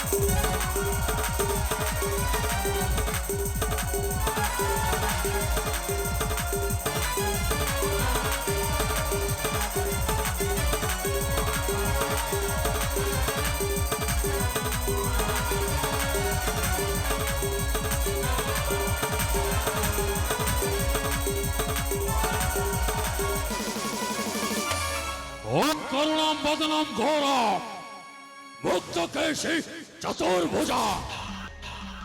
ओम करुणाम बदनम घोरम मुक्त केशी चतुर्भुजा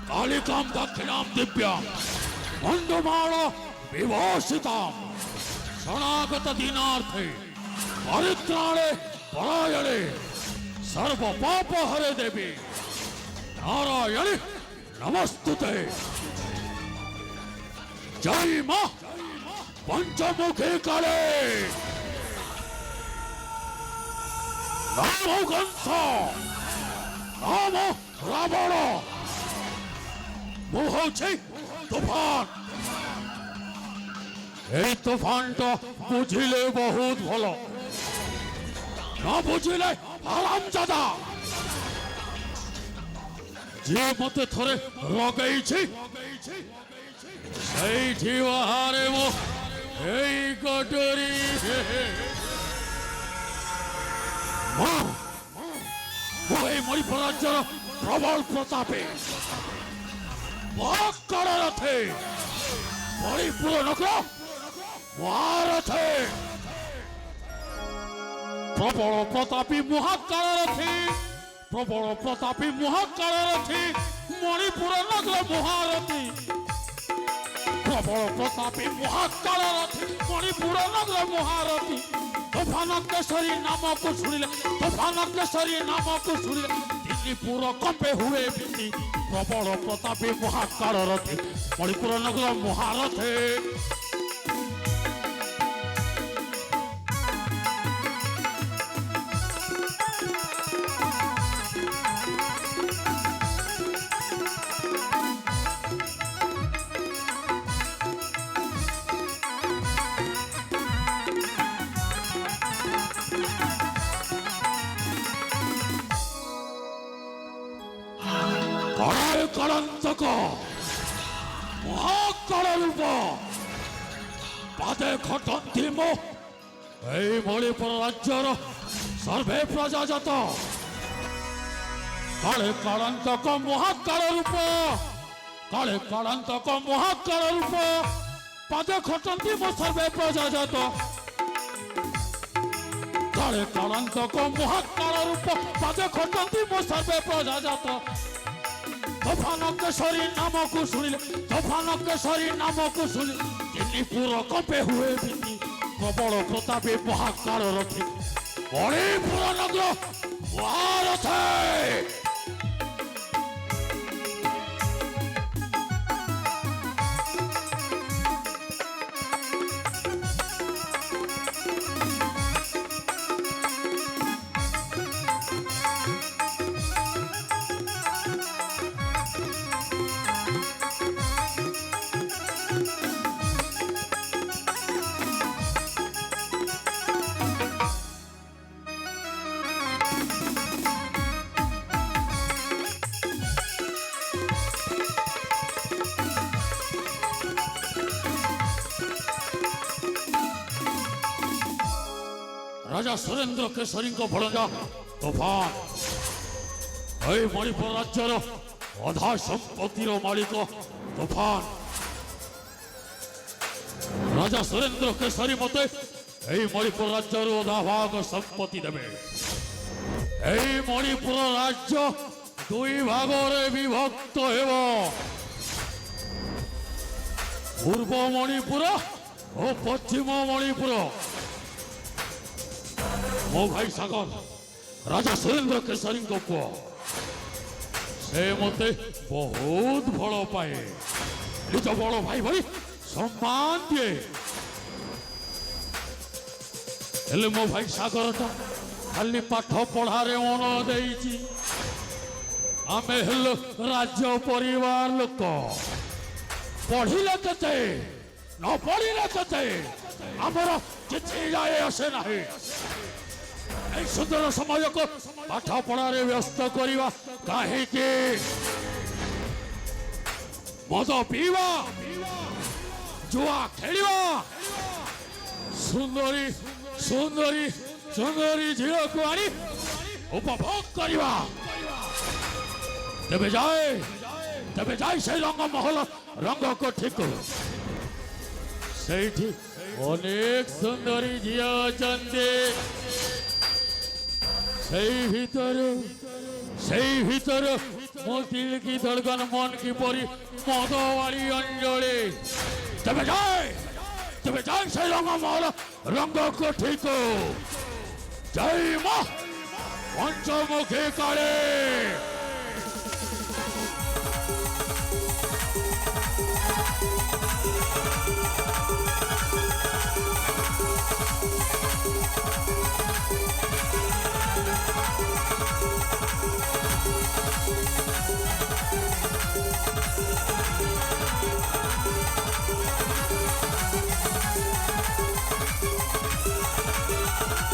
कालिकाम दक्षिणाम दिव्याम मंडमाल विभूषिताम शरणागत दीनार्थे परित्राणे परायणे सर्व पाप हरे देवी नारायणी नमस्तुते। जय मां पंचमुखी काले नामो कंस नामो रावण मुह तुफान এই তুফানটা বুঝিলে বহুত ভালো না বুঝিলে হারামজাদা যে মতে থরে রগাইছি সেইটি বাহারে মো এই কটরি এই মণিপুরাজ্যর প্রবল প্রতাপে মহাকারথে মণিপুর নগর মহারথে প্রবল প্রতাপী মহাকারথে প্রবল প্রতাপী মহাকারথে মণিপুর নগর মহারথী প্রবল প্রতাপী মহাকারথে মণিপুর নগর মহারথী तूफानकेश्वरी नामक शुणिले तूफानकेश्वरी नामक शुणिले दिल्ली पूरा कंपे हुए बीती प्रबल प्रतापी महाकाल रथी मणिपुर नगर महारथे कलंतक महाकाल रूप पादे खटंती मो मणिपुर राज्यर सर्वे प्रजाजत काले कलंतक महाकाल रूप काले कलंतक महाकाल रूप पादे खटंती मो सर्वे प्रजाजत काले कलंतक महाकाल रूप पादे खटंती मो सर्वे प्रजाजत तूफानकेश्वरी नामक शुणिले तूफानकेश्वरी नामक शुणिले दिल्ली पूरा कंपे हुए बीती प्रबल प्रतापी महाकाल रथी मणिपुर नगर महारथे राजा सुरेंद्र केशरी भणजा तूफान मणिपुर राज्यर अधा संपत्तिर मालिक तूफान राजा सुरेंद्र केशरी मते मणिपुर राज्यर अधा भाग संपत्ति देवे मणिपुर राज्य दुई भागरे विभक्त हेब पूर्व मणिपुर और पश्चिम मणिपुर मो भाई सागर राजा सुरेंद्र केशरी पुओ से मते बहुत भल पाए निज बड़ भाई भाई सम्मान दिए हेले मो भाई सागर तो खाली पाठ पढ़ारे मन देइछि आमे हेलो राज्य परिवार लोक पढ़िले केते न पढ़िले केते आमर किछि जाए आसे नाही सुंदर समाज को पाठ पढ़ारे व्यस्त करवा କାହିଁକି ମଦ ପିଇବା ଜୁଆ ଖେଳିବା ସୁନ୍ଦରୀ ସୁନ୍ଦରୀ ସୁନ୍ଦରୀ ଝିଅକୁ ଆଣି ଉପଭୋଗ କରିବା ତେବେ ଯାଏ ସେ ରଙ୍ଗମହଲ ରଙ୍ଗକୁ ଠିକ କରୁ ସେଇଠି ଅନେକ ସୁନ୍ଦରୀ ଝିଅ ଅଛନ୍ତି সেই ভিতরে ମୋ ଦିଲ କି ଧड़କନ ମନ କିପରି ମଦବାଳି ଅଞ୍ଜଳି ତେବେ ଯାଏ ସେ ରଙ୍ଗମହଲ ରଙ୍ଗକୁ ଠିକ ଜୟ ମା ପଞ୍ଚମୁଖୀ କାଳୀ